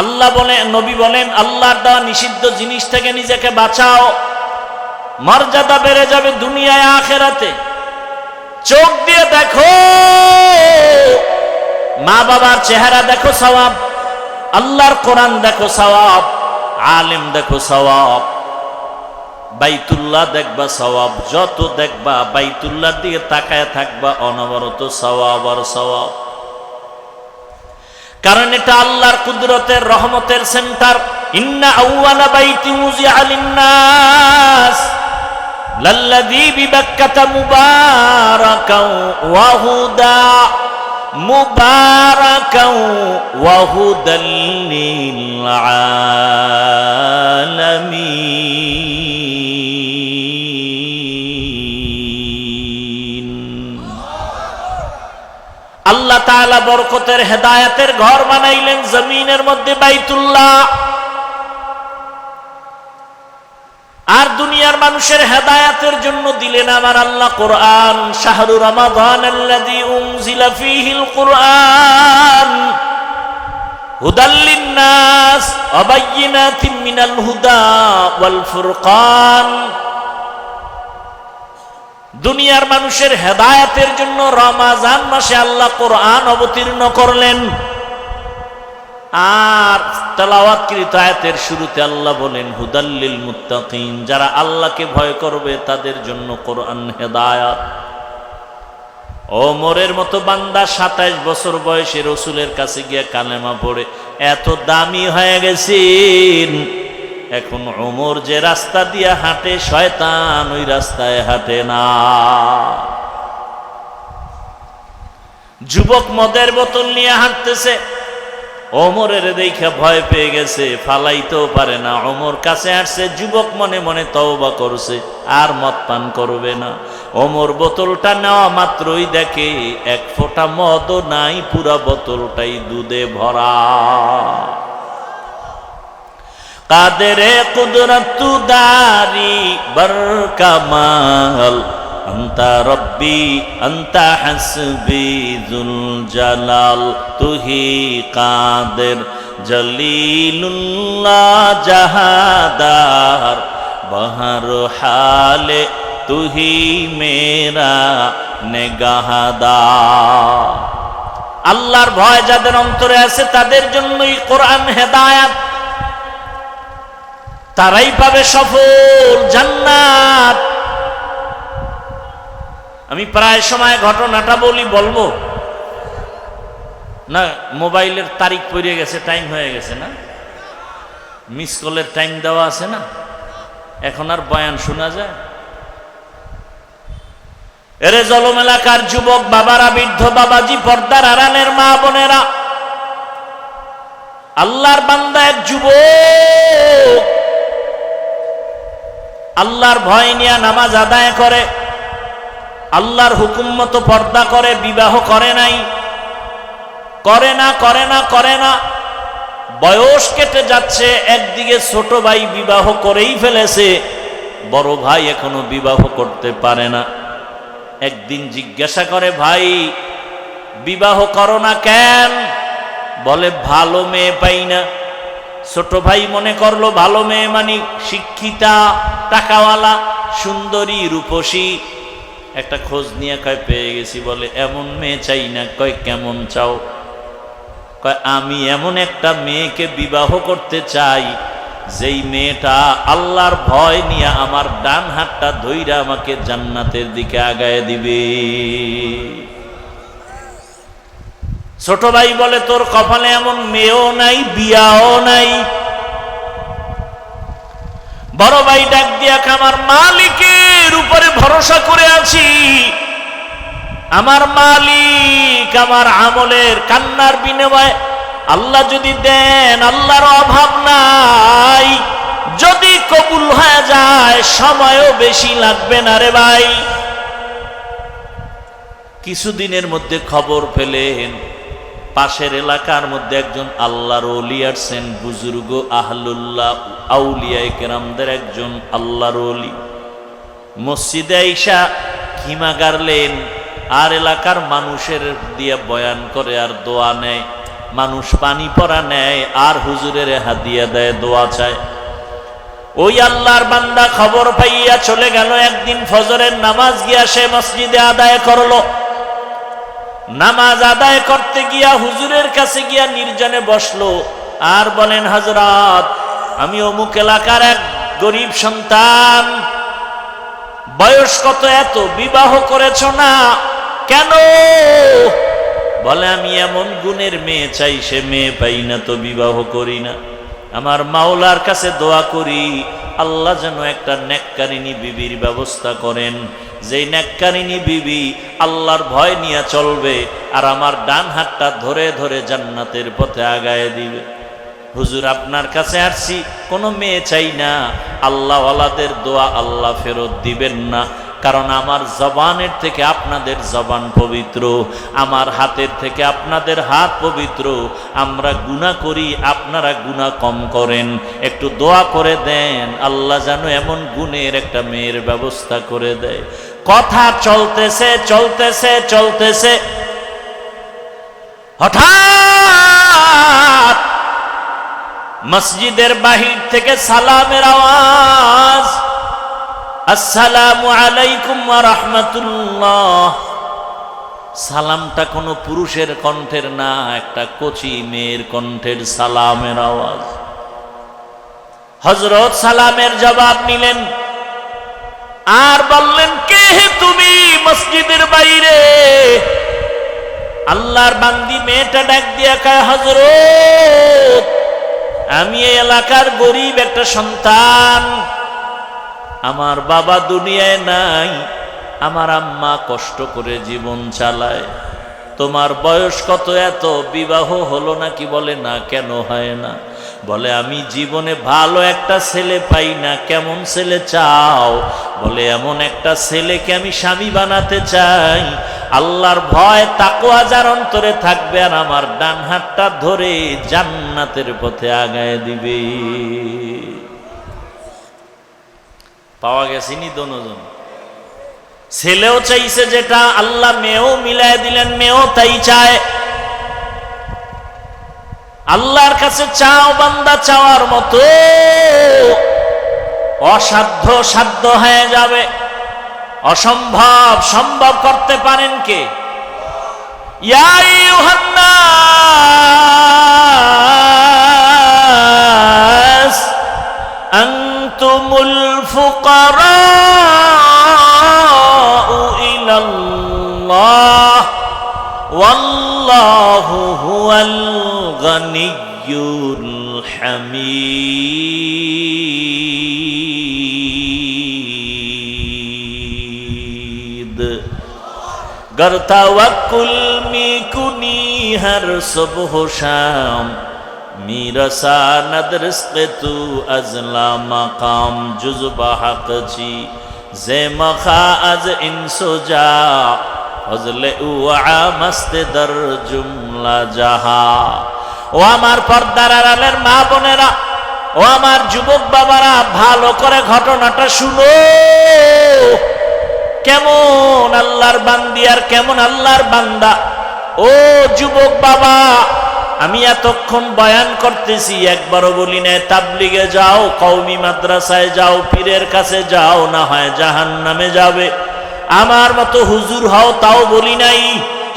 আল্লাহ বলেন, নবী বলেন, আল্লাহর দেওয়া নিষিদ্ধ জিনিস থেকে নিজেকে বাঁচাও, মর্যাদা বেড়ে যাবে দুনিয়ায় আখিরাতে। চোখ দিয়ে দেখো, মা বাবার চেহারা দেখো সওয়াব, আল্লাহর কোরআন দেখো সওয়াব, আলেম দেখো সওয়াব, বাইতুল্লাহ দেখবা সওয়াব, যত দেখবা বাইতুল্লাহর দিকে তাকায় থাকবা অনবরত সওয়াব আর সওয়াব। কারণ এটা আল্লাহর কুদরতের রহমতের সেন্টার। ইন্না আউওয়ালা বাইতি উযিআ লিন-নাস লাল্লাযী বিবাক্কাতা মুবারাকাও ওয়া হুদা মুবারাকাও ওয়া হুদাল লিল আলামিন। আল্লাহ তাআলা বরকতের হেদায়েতের ঘর বানাইলেন জমিনের মধ্যে বাইতুল্লাহ। আর দুনিয়ার মানুষের হেদায়েতের জন্য দিলেন আমার আল্লাহ কোরআন। শাহরু রমাদানাল্লাযী উনজিলা ফীহিল কুরআন হুদাল লিন-নাস ওয়া বায়্যিনাতিন মিনাল হুদা ওয়াল ফুরকান। দুনিয়ার মানুষের হেদায়েতের জন্য রমজান মাসে আল্লাহ কোরআন অবতীর্ণ করলেন। আর তেলাওয়াতকৃত আয়াতের শুরুতে আল্লাহ বলেন হুদাল লিল মুত্তাকিন, যারা আল্লাহকে ভয় করবে তাদের জন্য কোরআন হেদায়াত। ওমরের মতো বান্দা 27 বছর বয়সে রাসূলের কাছে গিয়ে কালেমা পড়ে এত দামি হয়ে গেছেন, এখন ওমর যে রাস্তা দিয়ে হাঁটে শয়তান ওই রাস্তায় হাঁটে না। যুবক মদের বোতল নিয়ে হাঁটতেছে, ওমরের দেখে ভয় পেয়ে গেছে, ফালাইতেও পারে না। ওমর কাছে আসছে, যুবক মনে মনে তওবা করছে আর মদ পান করবে না। ওমর বোতলটা নেওয়া মাত্রই দেখে এক ফোঁটা মদও নাই, পুরা বোতলটাই দুধে ভরা। কাদেরে কুদরতু দারি বরকামাল আন্তা রব্বি আন্তা হাসবি যুল জালাল তুহি কাদের জলিলুল্লাহ জাহাদার বহর হালে তুহি মেরা নেগাহদার। আল্লাহর ভয় যাদের অন্তরে আছে তাদের জন্যই কোরআন হেদায়াত, তারাই পাবে সফল জান্নাত। আমি প্রায় সময় ঘটনাটা বলবো না, মোবাইলের তারিখ পড়ে গেছে, টাইম হয়ে গেছে না, মিস কলের টাইম দেওয়া আছে না, এখন আর বয়ান শোনা যায়? এরে জলম এলাকার যুবক বাবারা, বৃদ্ধ বাবাজি, পর্দার আড়ালের মা বোনেরা, আল্লাহর বান্দা এক যুবক আল্লাহর ভয় নিয়ে নামাজ আদায় করে, আল্লাহর হুকুম মতো পর্দা করে, বিবাহ করে নাই, করে না। বয়স কেটে যাচ্ছে, একদিকে ছোট ভাই বিবাহ করেই ফেলেছে, বড় ভাই এখনো বিবাহ করতে পারে না। একদিন জিজ্ঞাসা করে, ভাই বিবাহ করো না কেন? বলে ভালো মেয়ে পাই না। ছোট ভাই মনে করলো ভালো মেয়ে মানে শিক্ষিতা, টাকাওয়ালা, সুন্দরী, রূপসী। একটা খোঁজ নিয়ে কয় পেয়ে গেছি। বলে এমন মেয়ে চাই না। কয় কেমন চাও? কয় আমি এমন একটা মেয়েকে বিবাহ করতে চাই যেই মেয়েটা আল্লাহর ভয় নিয়ে আমার ডান হাতটা ধইরা আমাকে জান্নাতের দিকে আগায় দিবে। ছোট ভাই বলে তোর কপালে এমন মেয়েও নাই, বিয়াও নাই। বড় ভাই ডাক দিয়া, আমার মালিকের উপরে ভরসা করে আছি, আমার মালিক আমার আমলের কান্নার বিনিময়ে আল্লাহ যদি দেন, আল্লাহর অভাব নাই, যদি কবুল হয়ে যায় সময়ও বেশি লাগবে না রে ভাই। কিছুদিনের মধ্যে খবর পেলেন পাশের এলাকার মধ্যে একজন আল্লাহর ওলি আসছেন, বুজুর্গ আহলুল্লাহ আউলিয়ায়ে কেরামদের একজন আল্লাহর ওলি। মসজিদে আইসা খিমা গাড়লেন আর এলাকার মানুষের দিয়ে বয়ান করে আর দোয়া নেয়। মানুষ পানি পরা নেয় আর হুজুরের হাদিয়া দেয়, দোয়া চায়। ওই আল্লাহর বান্দা খবর পাইয়া চলে গেল। একদিন ফজরের নামাজ গিয়া সে মসজিদে আদায় করলো। নামাজ আদায় করতে গিয়া হুজুরের কাছে গিয়া নির্জনে বসলো আর বলেন, হযরত, আমি অমুক এলাকার এক গরিব সন্তান, বয়স কত, এত বিবাহ করেছ না কেন? বলে, আমি এমন গুণের মেয়ে চাই, সে মেয়ে পাই না তো বিবাহ করি না। আমার মাওলার কাছে দোয়া করি, আল্লাহ যেন একটা নেককারিনী বিবির ব্যবস্থা করেন, যেই নেককারিনী বিবি আল্লাহর ভয় নিয়ে চলবে আর আমার ডান হাতটা ধরে ধরে জান্নাতের পথে আগায় দিবে। হুজুর, আপনার কাছে আসছি, কোনো মেয়ে চাই না। আল্লাহওয়ালাদের দোয়া আল্লাহ ফেরত দিবেন না, কারণ আমার জবানের থেকে আপনাদের জবান পবিত্র, আমার হাতের থেকে আপনাদের হাত পবিত্র। আমরা গুনাহ করি, আপনারা গুনাহ কম করেন। একটু দোয়া করে দেন, আল্লাহ যেন এমন গুণের একটা মেয়ের ব্যবস্থা করে দেয়। কথা চলতেছে চলতেছে চলতেছে, হঠাৎ মসজিদের বাহির থেকে সালামের আওয়াজ, আসসালামু আলাইকুম ওয়া রাহমাতুল্লাহ। সালামটা কোনো পুরুষের কণ্ঠের না, একটা কচি মেয়ের কণ্ঠের সালামের আওয়াজ। হযরত সালামের জবাব নিলেন আর বললেন, কে হে তুমি মসজিদের বাইরে? আল্লাহর বান্দি মেয়েটা ডাক দিয়া কয়, হযরত, আমি এই এলাকার গরিব একটা সন্তান, আমার বাবা দুনিয়ায় নাই, আমার আম্মা কষ্ট করে জীবন চালায়। তোমার বয়স কত, এত বিবাহ হলো নাকি? বলে, না। কেন হয় না? বলে, আমি জীবনে ভালো একটা ছেলে পাই না। কেমন ছেলে চাও? বলে, এমন একটা ছেলেকে আমি স্বামী বানাতে চাই, আল্লাহর ভয় তাকওয়া যার অন্তরে থাকবে আর আমার ডান হাতটা ধরে জান্নাতের পথে আগায় দিবে। পাওয়া গেছেনি দোনোজন। ছেলেও চাইছে যেটা, আল্লাহ মেয়েও মিলায় দিলেন, মেয়েও তাই চায়। আল্লাহর কাছে চাও বান্দা, চাওয়ার মতো অসাধ্য সাধ্য হয়ে যাবে। অসম্ভব সম্ভব করতে পারেন কে? ইয়া আইয়ুহান নাস আনতুমুল ফুকারাউ ইলাল্লাহ ওয়াল্লাহু হুয়াল গানিয়্যুল হামিদ। गर तवक्कुल मी कुनी हर सुबह शाम मीरसा नदरस्क तू अजला मकाम जुज़बा हक छी जे मखा अज इंसुजा फजले उआ मस्त दर जुमला जहा। ও আমার পর্দার আড়ালের মা বোনেরা, ও আমার যুবক বাবারা, ভালো করে ঘটনাটা শুনো। কেমন আল্লাহর বান্দি আর কেমন আল্লাহর বান্দা। ও যুবক বাবা, আমি এতক্ষণ বয়ান করতেছি, একবারও বলি না তাবলিগে যাও, কওমি মাদ্রাসায় যাও, পীরের কাছে যাও, না হয় জাহান্নামে যাবে। আমার মতো হুজুর হও, তাও বলি নাই।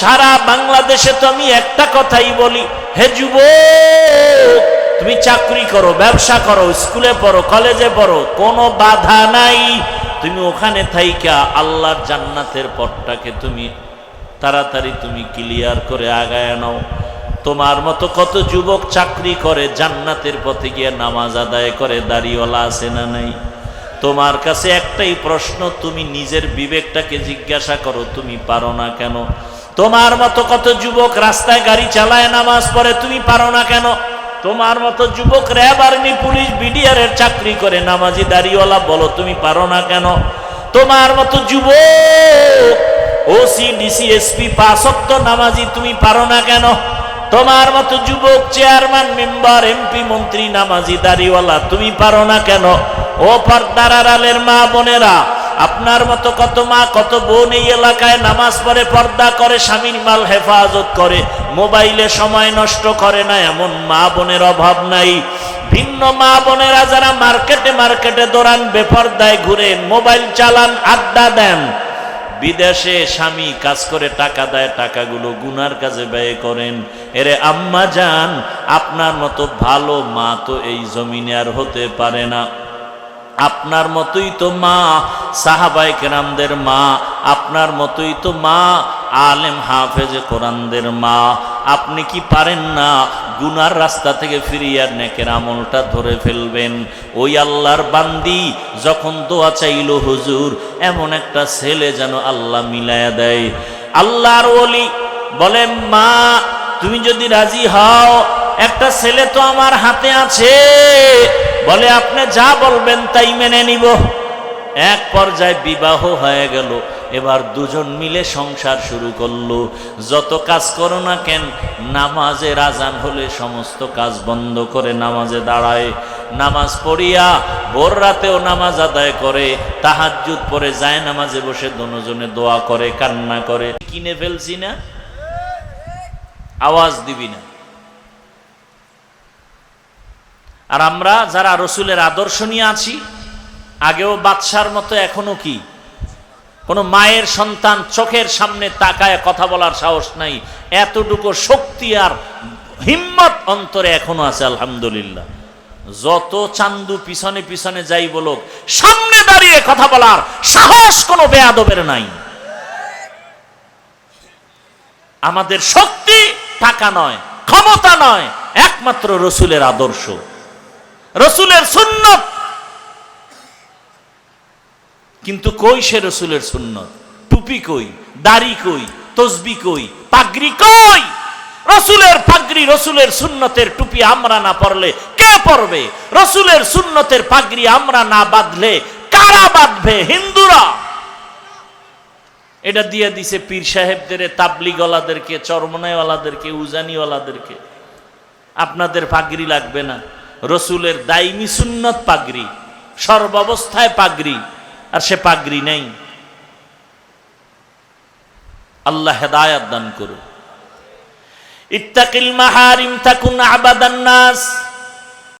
সারা বাংলাদেশে তো আমি একটা কথাই বলি, হে যুবক, তুমি চাকরি করো, ব্যবসা করো, স্কুলে পড়ো, কলেজে পড়ো, কোনো বাধা নাই। তুমি ওখানে থাইকা আল্লাহর জান্নাতের পথটাকে তুমি তাড়াতাড়ি তুমি ক্লিয়ার করে আগায় নাও। তোমার মতো কত যুবক চাকরি করে, জান্নাতের পথে গিয়ে নামাজ আদায় করে, দাড়িওয়ালা আছে না নাই? তোমার কাছে একটাই প্রশ্ন, তুমি নিজের বিবেকটাকে জিজ্ঞাসা করো, তুমি পারো না কেন? তোমার মতো কত যুবক রাস্তায় গাড়ি চালায়, নামাজ পড়ে, তুমি পারো না কেন? তোমার মতো যুবক র্যাব, আর্মি, পুলিশ, বিডিআর এর চাকরি করে, নামাজি দাড়িওয়ালা, বলো তুমি পারো না কেন? তোমার মতো যুবক ওসি, ডিসি, এসপি, 5 ওয়াক্ত নামাজি, তুমি পারো না কেন? তোমার মতো যুবক চেয়ারম্যান, মেম্বার, এমপি, মন্ত্রী, নামাজি দাড়িওয়ালা, তুমি পারো না কেন? ও পর্দার আড়ালের মা বোনেরা, আপনার মতো কত মা কত বোন এই এলাকায় নামাজ পড়ে, পর্দা করে, স্বামীর মাল হেফাজত করে, মোবাইলে সময় নষ্ট করে না, এমন মা বোনের অভাব নাই। ভিন্ন মা বোনেরা যারা মার্কেটে মার্কেটে দৌড়ান, বেপরদায় ঘুরেন, মোবাইল চালান, আড্ডা দেন, বিদেশে স্বামী কাজ করে টাকা দেয়, টাকাগুলো গুনার কাজে ব্যয় করেন। এরে আম্মা জান, আপনার মতো ভালো মা তো এই জমিনে আর হতে পারে না। আপনার মতোই তো মা সাহাবায়ে কেরামদের মা, আপনার মতোই তো মা আলেম হাফেজে কোরআনদের মা। আপনি কি পারেন না গুনার রাস্তা থেকে ফিরিয়ে নেকের আমলটা ধরে ফেলবেন? ওই আল্লাহর বান্দি যখন দোয়া চাইল, হুজুর এমন একটা ছেলে যেন আল্লাহ মিলায়া দেয়। আল্লাহর ওলি বলে, মা তুমি যদি রাজি হও, একটা ছেলে তো আমার হাতে আছে। বলে, আপনি যা বলবেন তাই মেনে নিব। এক পর্যায়ে বিবাহ হয়ে গেল। এবার দুজন মিলে সংসার শুরু করলো। যত কাজ করো না কেন, নামাজের আজান হলে সমস্ত কাজ বন্ধ করে নামাজে দাঁড়ায়। নামাজ পড়িয়া ভোর রাতেও নামাজ আদায় করে, তাহাজ্জুদ পড়ে যায়, নামাজে বসে দুজনে দোয়া করে, কান্না করে। কিনে ফেলছি না, আওয়াজ দিবি না। আর আমরা যারা রসুলের আদর্শ নিয়ে আছি, আগেও বাদশার মতো এখনো কি কোন মায়ের সন্তান চোখের সামনে তাকায় কথা বলার সাহস নাই, এতটুকু শক্তি আর হিম্মত অন্তরে এখনো আছে আলহামদুলিল্লাহ। যত চান্দু পিছনে পিছনে যাই বলুক, সামনে দাঁড়িয়ে কথা বলার সাহস কোনো বেয়াদবের নাই। আমাদের শক্তি টাকা নয়, ক্ষমতা নয়, একমাত্র রসুলের আদর্শ, রসুলের সুন্নত। কিন্তু কই সে রসুলের সুন্নত? টুপি কই, দাড়ি কই, তসবি কই, পাগড়ি কই? রসুলের পাগড়ি, রসুলের সুন্নতের টুপি আমরা না পরলে কে পরবে? রসুলের সুন্নতের পাগড়ি আমরা না বাঁধলে কারা বাঁধবে? হিন্দুরা। এটা দিয়ে দিছে পীর সাহেবদের, তাবলিগওয়ালাদেরকে, চরমনাইওয়ালাদেরকে, উজানিওয়ালাদেরকে। আপনাদের পাগড়ি লাগবে না। রসুলের দাইমি সুন্নত পাগড়ি, সর্বাবস্থায় পাগড়ি, আর সে পাগড়ি নেই। আল্লাহ হেদায়াত দান করুন। ইত্তাকিল মাহারিম তাকুন আবাদান নাস।